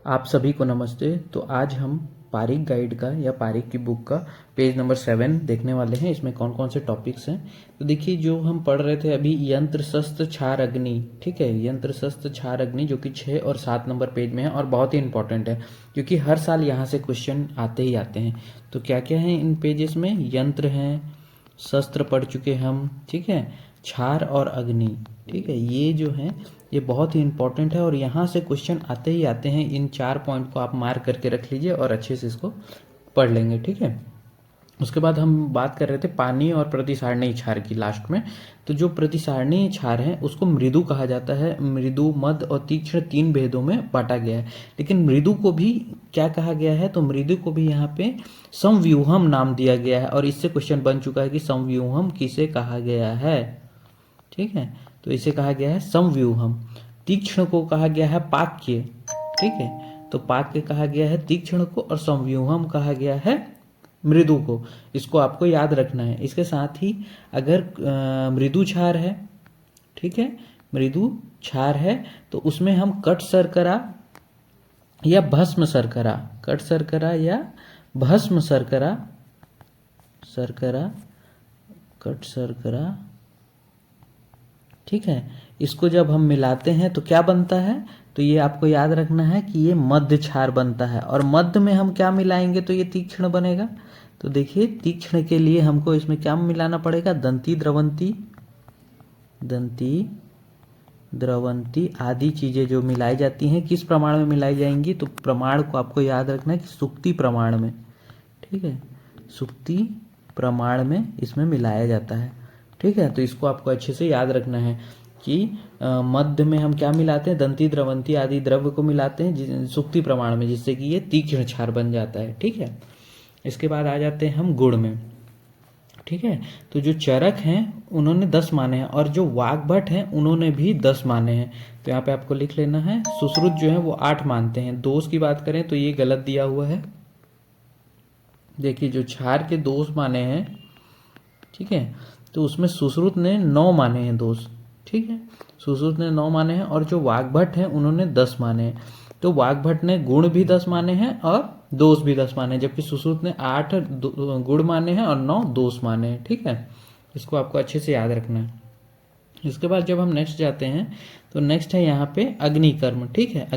आप सभी को नमस्ते। तो आज हम पारीख गाइड का या पारीख की बुक का पेज नंबर 7 देखने वाले हैं। इसमें कौन कौन से टॉपिक्स हैं तो देखिए, जो हम पढ़ रहे थे अभी यंत्र शस्त्र क्षार अग्नि, ठीक है, यंत्र शस्त्र क्षार अग्नि जो कि 6 और 7 नंबर पेज में है और बहुत ही इंपॉर्टेंट है क्योंकि हर साल यहाँ से क्वेश्चन आते ही आते हैं। तो क्या क्या है इन पेजेस में? यंत्र हैं, शस्त्र पढ़ चुके हम, ठीक है, क्षार और अग्नि, ठीक है, ये जो है ये बहुत ही इंपॉर्टेंट है और यहाँ से क्वेश्चन आते ही आते हैं। इन 4 पॉइंट को आप मार्क करके रख लीजिए और अच्छे से इसको पढ़ लेंगे, ठीक है। उसके बाद हम बात कर रहे थे पानी और प्रतिसारणीय क्षार की लास्ट में। तो जो प्रतिसारणीय क्षार है उसको मृदु कहा जाता है। मृदु, मद और तीक्ष्ण 3 भेदों में बांटा गया है, लेकिन मृदु को भी क्या कहा गया है? तो मृदु को भी यहाँ पे समव्यूहम नाम दिया गया है और इससे क्वेश्चन बन चुका है कि समव्यूहम किसे कहा गया है, ठीक है। तो इसे कहा गया है समव्यूहम। तीक्ष्ण को कहा गया है पाक्य, ठीक है, तो पाक्य कहा गया है तीक्ष्ण को और समव्यूहम कहा गया है मृदु को। इसको आपको याद रखना है। इसके साथ ही अगर मृदु क्षार है, ठीक है, मृदु क्षार है तो उसमें हम कट शर्करा या भस्म शर्करा, कट शर्करा या भस्म शर्करा, कट शर्करा, ठीक है, इसको जब हम मिलाते हैं तो क्या बनता है? तो ये आपको याद रखना है कि ये मध्य क्षार बनता है और मध्य में हम क्या मिलाएंगे तो ये तीक्ष्ण बनेगा। तो देखिए, तीक्ष्ण के लिए हमको इसमें क्या मिलाना पड़ेगा? दंती द्रवंती आदि चीजें जो मिलाई जाती हैं किस प्रमाण में मिलाई जाएंगी? तो प्रमाण को आपको याद रखना है कि सुक्ति प्रमाण में, ठीक है, सुक्ति प्रमाण में इसमें मिलाया जाता है, ठीक है। तो इसको आपको अच्छे से याद रखना है कि मध्य में हम क्या मिलाते हैं? दंती द्रवंती आदि द्रव्य को मिलाते हैं सुक्ति प्रमाण में, जिससे कि ये तीक्ष्ण क्षार बन जाता है, ठीक है। इसके बाद आ जाते हैं हम गुण में, ठीक है। तो जो चरक हैं उन्होंने 10 माने हैं और जो वाग्भट हैं उन्होंने भी 10 माने हैं। तो यहाँ पे आपको लिख लेना है। सुश्रुत जो है वो 8 मानते हैं। दोष की बात करें तो ये गलत दिया हुआ है। देखिए, जो क्षार के दोष माने हैं, ठीक है, तो उसमें सुश्रुत ने 9 माने हैं दोष, ठीक है, सुश्रुत ने 9 माने हैं और जो वाग्भट हैं उन्होंने 10 माने हैं। तो वाग्भट ने गुण भी 10 माने हैं और दोष भी 10 माने हैं, जबकि सुश्रुत ने 8 गुण माने हैं और 9 दोष माने हैं, ठीक है। इसको आपको अच्छे से याद रखना है। इसके बाद जब हम नेक्स्ट जाते हैं तो नेक्स्ट है यहाँ पे अग्निकर्म, ठीक है,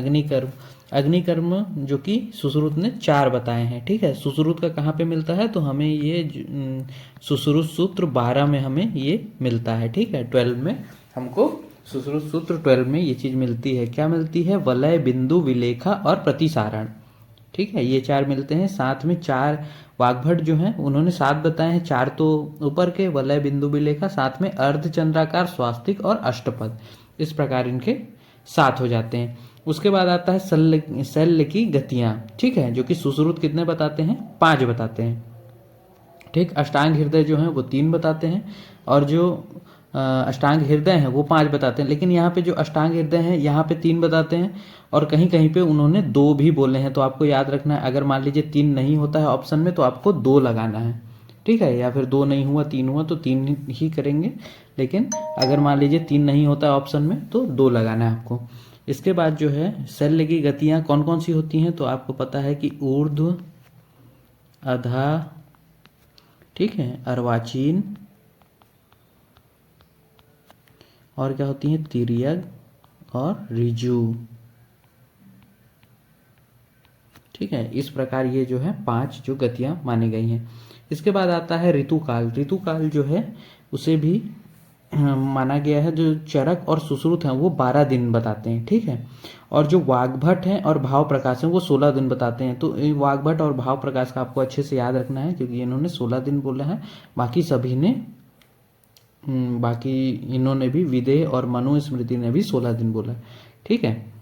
अग्निकर्म जो कि सुश्रुत ने 4 बताए हैं, ठीक है। सुश्रुत का कहाँ पे मिलता है? तो हमें ये सुश्रुत सूत्र 12 में हमें ये मिलता है, ठीक है, 12 में हमको सुश्रुत सूत्र 12 में ये चीज मिलती है। क्या मिलती है? वलय, बिंदु, विलेखा और प्रतिसारण, ठीक है, ये 4 मिलते हैं। साथ में 4 वाग्भट जो हैं उन्होंने 7 बताए हैं, 4 तो ऊपर के वलय, बिंदु, विलेखा, साथ में अर्धचंद्राकार, स्वास्तिक और अष्टपद, इस प्रकार इनके 7 हो जाते हैं। उसके बाद आता है शल्य की गतियां, ठीक है, जो कि सुश्रुत कितने बताते हैं? 5 बताते हैं, ठीक। अष्टांग हृदय जो है वो 3 बताते हैं और जो अष्टांग हृदय हैं वो 5 बताते हैं। लेकिन यहाँ पे जो अष्टांग हृदय हैं यहाँ पे 3 बताते हैं और कहीं कहीं पे उन्होंने 2 भी बोले हैं। तो आपको याद रखना है, अगर मान लीजिए 3 नहीं होता है ऑप्शन में तो आपको 2 लगाना है, ठीक है, या फिर 2 नहीं हुआ 3 हुआ तो 3 ही करेंगे। लेकिन अगर मान लीजिए 3 नहीं होता है ऑप्शन में तो 2 लगाना है आपको। इसके बाद जो है शल्य की गतियां कौन कौन सी होती हैं? तो आपको पता है कि ऊर्ध्व, अधा, ठीक है, अर्वाचीन और क्या होती है? तिर्यक और ऋजु, ठीक है। इस प्रकार ये जो है 5 जो गतियां मानी गई हैं। इसके बाद आता है ऋतुकाल। ऋतुकाल जो है उसे भी माना गया है। जो चरक और सुश्रुत हैं वो 12 दिन बताते हैं, ठीक है, और जो वाग्भट हैं और भाव प्रकाश हैं वो 16 दिन बताते हैं। तो वाग्भट और भाव प्रकाश का आपको अच्छे से याद रखना है क्योंकि इन्होंने 16 दिन बोला है, बाकी इन्होंने भी विदेह और मनुस्मृति ने भी 16 दिन बोला, ठीक है।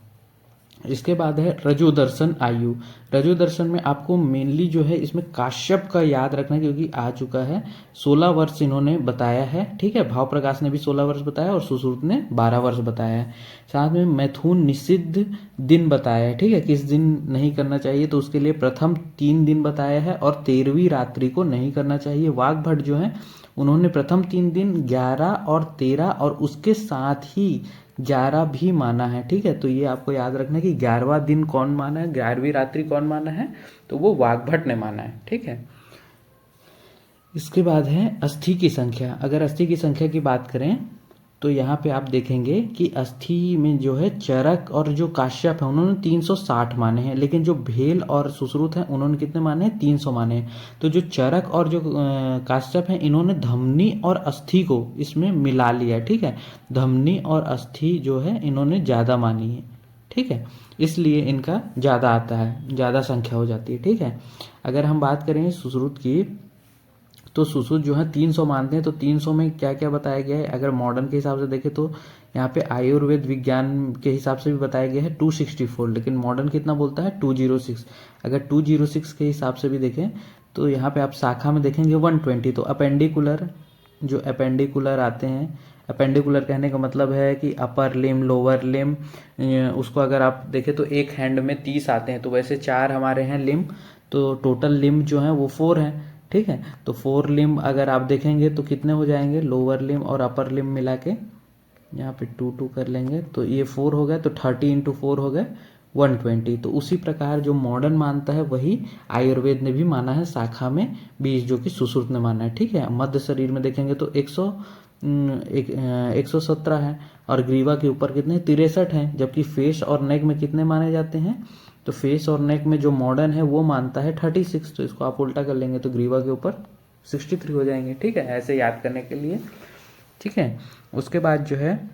इसके बाद है रजोदर्शन आयु। रजोदर्शन में आपको मेनली जो है इसमें काश्यप का याद रखना है क्योंकि आ चुका है, 16 वर्ष इन्होंने बताया है, ठीक है। भाव प्रकाश ने भी 16 वर्ष बताया और सुश्रुत ने 12 वर्ष बताया है। साथ में मैथुन निषिद्ध दिन बताया है, ठीक है, किस दिन नहीं करना चाहिए तो उसके लिए प्रथम 3 दिन बताया है और 13वीं रात्रि को नहीं करना चाहिए। वाग्भट जो है उन्होंने प्रथम 3 दिन 11 और 13 और उसके साथ ही 11 भी माना है, ठीक है। तो ये आपको याद रखना है कि 11वां दिन कौन माना है, 11वीं रात्रि कौन माना है, तो वो वाग्भट ने माना है, ठीक है। इसके बाद है अस्थि की संख्या। अगर अस्थि की संख्या की बात करें तो यहाँ पे आप देखेंगे कि अस्थि में जो है चरक और जो काश्यप है उन्होंने 360 माने हैं, लेकिन जो भेल और सुश्रुत है उन्होंने कितने माने हैं, 300 माने हैं। तो जो चरक और जो काश्यप है इन्होंने धमनी और अस्थि को इसमें मिला लिया, ठीक है। धमनी और अस्थि जो है इन्होंने ज़्यादा मानी है, ठीक है, इसलिए इनका ज़्यादा आता है, ज़्यादा संख्या हो जाती है, ठीक है। अगर हम बात करें सुश्रुत की तो सुश्रुत जो है 300 मानते हैं। तो 300 में क्या क्या बताया गया है, अगर मॉडर्न के हिसाब से देखें तो यहाँ पे आयुर्वेद विज्ञान के हिसाब से भी बताया गया है 264, लेकिन मॉडर्न कितना बोलता है 206। अगर 206 के हिसाब से भी देखें तो यहाँ पे आप शाखा में देखेंगे 120। तो अपेंडिकुलर, जो अपेंडिकुलर आते हैं, अपेंडिकुलर कहने का मतलब है कि अपर लिम, लोअर लिम, उसको अगर आप देखें तो एक हैंड में 30 आते हैं। तो वैसे 4 हमारे हैं लिम, तो टोटल लिम जो है वो 4 है, ठीक है। तो 4 लिम अगर आप देखेंगे तो कितने हो जाएंगे, लोअर लिम और अपर लिम मिला के यहाँ पे 2 कर लेंगे तो ये 4 हो गए। तो 30 इंटू 4 हो गए 120। तो उसी प्रकार जो मॉडर्न मानता है वही आयुर्वेद ने भी माना है शाखा में 20, जो कि सुश्रुत ने माना है, ठीक है। मध्य शरीर में देखेंगे तो 117 है और ग्रीवा के ऊपर कितने 63 हैं, जबकि फेस और नेक में कितने माने जाते हैं, तो फेस और नेक में जो मॉडर्न है वो मानता है 36। तो इसको आप उल्टा कर लेंगे तो ग्रीवा के ऊपर 63 हो जाएंगे, ठीक है, ऐसे याद करने के लिए, ठीक है। उसके बाद जो है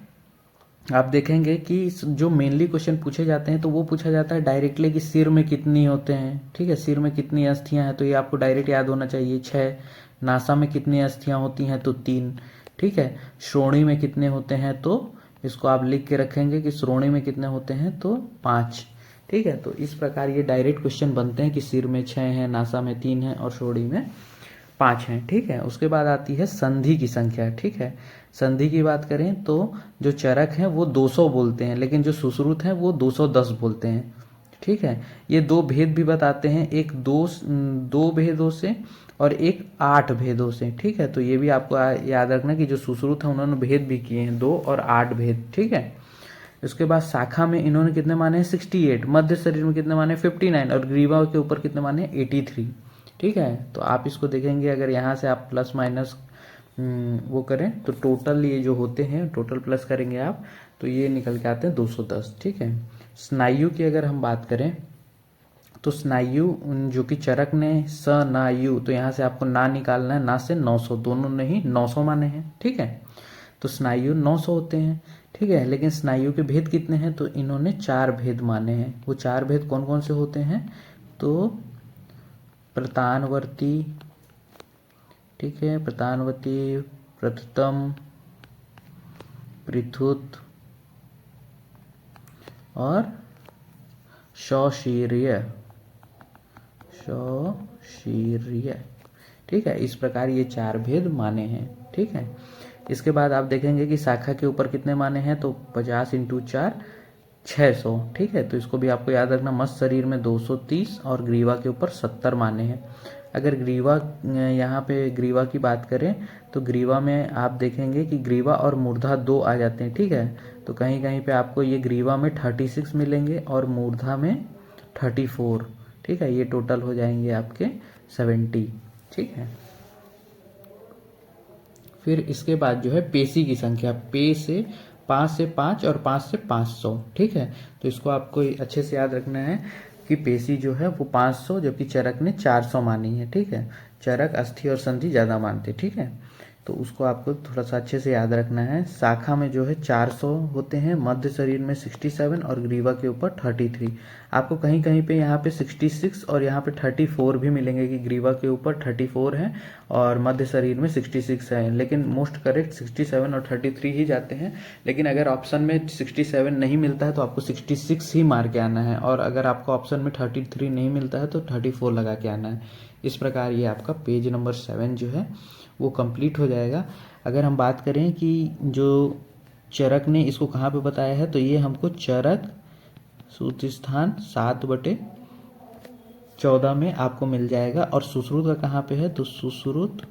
आप देखेंगे कि जो मेनली क्वेश्चन पूछे जाते हैं तो वो पूछा जाता है डायरेक्टली कि सिर में कितनी होते हैं, ठीक है, सिर में कितनी अस्थियां हैं, तो ये आपको डायरेक्ट याद होना चाहिए 6। नासा में कितनी अस्थियां होती हैं, तो 3, ठीक है। श्रोणी में कितने होते हैं, तो इसको आप लिख के रखेंगे कि श्रोणी में कितने होते हैं, तो 5, ठीक है। तो इस प्रकार ये डायरेक्ट क्वेश्चन बनते हैं कि सिर में 6 हैं, नासा में 3 है और श्रोणी में 5 हैं, ठीक है। उसके बाद आती है संधि की संख्या, ठीक है। संधि की बात करें तो जो चरक हैं वो 200 बोलते हैं, लेकिन जो सुश्रुत हैं वो 210 बोलते हैं, ठीक है। ये 2 भेद भी बताते हैं, एक 2 भेदों से और एक 8 भेदों से, ठीक है। तो ये भी आपको याद रखना कि जो सुश्रुत है उन्होंने भेद भी किए हैं 2 और 8 भेद, ठीक है। उसके बाद शाखा में इन्होंने कितने माने हैं 68, मध्य शरीर में कितने माने 59 और ग्रीवा के ऊपर कितने माने 83, ठीक है। तो आप इसको देखेंगे अगर यहाँ से आप प्लस माइनस वो करें तो टोटल ये जो होते हैं, टोटल प्लस करेंगे आप तो ये निकल के आते हैं 210, ठीक है। स्नायु की अगर हम बात करें तो स्नायु जो कि चरक ने स्नायु, तो यहाँ से आपको ना निकालना है, ना से 900, दोनों नहीं 900 माने हैं, ठीक है। तो स्नायु 900 होते हैं, ठीक है। लेकिन स्नायु के भेद कितने हैं, तो इन्होंने 4 भेद माने हैं। वो 4 भेद कौन कौन से होते हैं, तो प्रतानवर्ती, ठीक है, प्रतानवर्ती, प्रथतम, पृथुत और सौशीर्य, ठीक है। इस प्रकार ये 4 भेद माने हैं, ठीक है। इसके बाद आप देखेंगे कि शाखा के ऊपर कितने माने हैं, तो 50 इंटू 4 600, ठीक है। तो इसको भी आपको याद रखना, मस्त शरीर में 230 और ग्रीवा के ऊपर 70 माने हैं। अगर ग्रीवा, यहाँ पे ग्रीवा की बात करें तो ग्रीवा में आप देखेंगे कि ग्रीवा और मूर्धा 2 आ जाते हैं, ठीक है। तो कहीं कहीं पे आपको ये ग्रीवा में 36 मिलेंगे और मूर्धा में 34, ठीक है। ये टोटल हो जाएंगे आपके 70, ठीक है। फिर इसके बाद जो है पेशी की संख्या, पे से 5 से 5 और 5 से 500, ठीक है। तो इसको आपको अच्छे से याद रखना है कि पेशी जो है वो 500, जबकि चरक ने 400 मानी है, ठीक है। चरक, अस्थि और संधि ज़्यादा मानते, ठीक है। तो उसको आपको थोड़ा सा अच्छे से याद रखना है। शाखा में जो है 400 होते हैं, मध्य शरीर में 67 और ग्रीवा के ऊपर 33। आपको कहीं कहीं पे यहाँ पे 66 और यहाँ पे 34 भी मिलेंगे कि ग्रीवा के ऊपर 34 है और मध्य शरीर में 66 है, लेकिन मोस्ट करेक्ट 67 और 33 ही जाते हैं। लेकिन अगर ऑप्शन में 67 नहीं मिलता है तो आपको 66 ही मार के आना है, और अगर आपको ऑप्शन में 33 नहीं मिलता है तो 34 लगा के आना है। इस प्रकार ये आपका पेज नंबर 7 जो है वो कंप्लीट हो जाएगा। अगर हम बात करें कि जो चरक ने इसको कहाँ पे बताया है, तो ये हमको चरक सूत्र स्थान 7/14 में आपको मिल जाएगा। और सुश्रुत का कहाँ पे है, तो सुश्रुत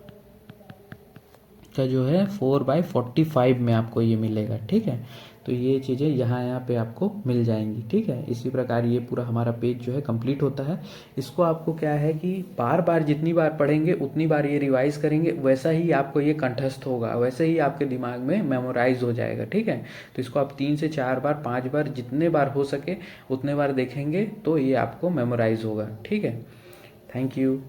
का जो है 4/45 में आपको ये मिलेगा, ठीक है। तो ये चीज़ें यहाँ पे आपको मिल जाएंगी। ठीक है, इसी प्रकार ये पूरा हमारा पेज जो है कंप्लीट होता है। इसको आपको क्या है कि बार बार जितनी बार पढ़ेंगे उतनी बार ये रिवाइज करेंगे, वैसा ही आपको ये कंठस्थ होगा, वैसे ही आपके दिमाग में मेमोराइज हो जाएगा। ठीक है, तो इसको आप 3 से 4 बार 5 बार जितने बार हो सके उतने बार देखेंगे तो ये आपको मेमोराइज होगा। ठीक है, थैंक यू।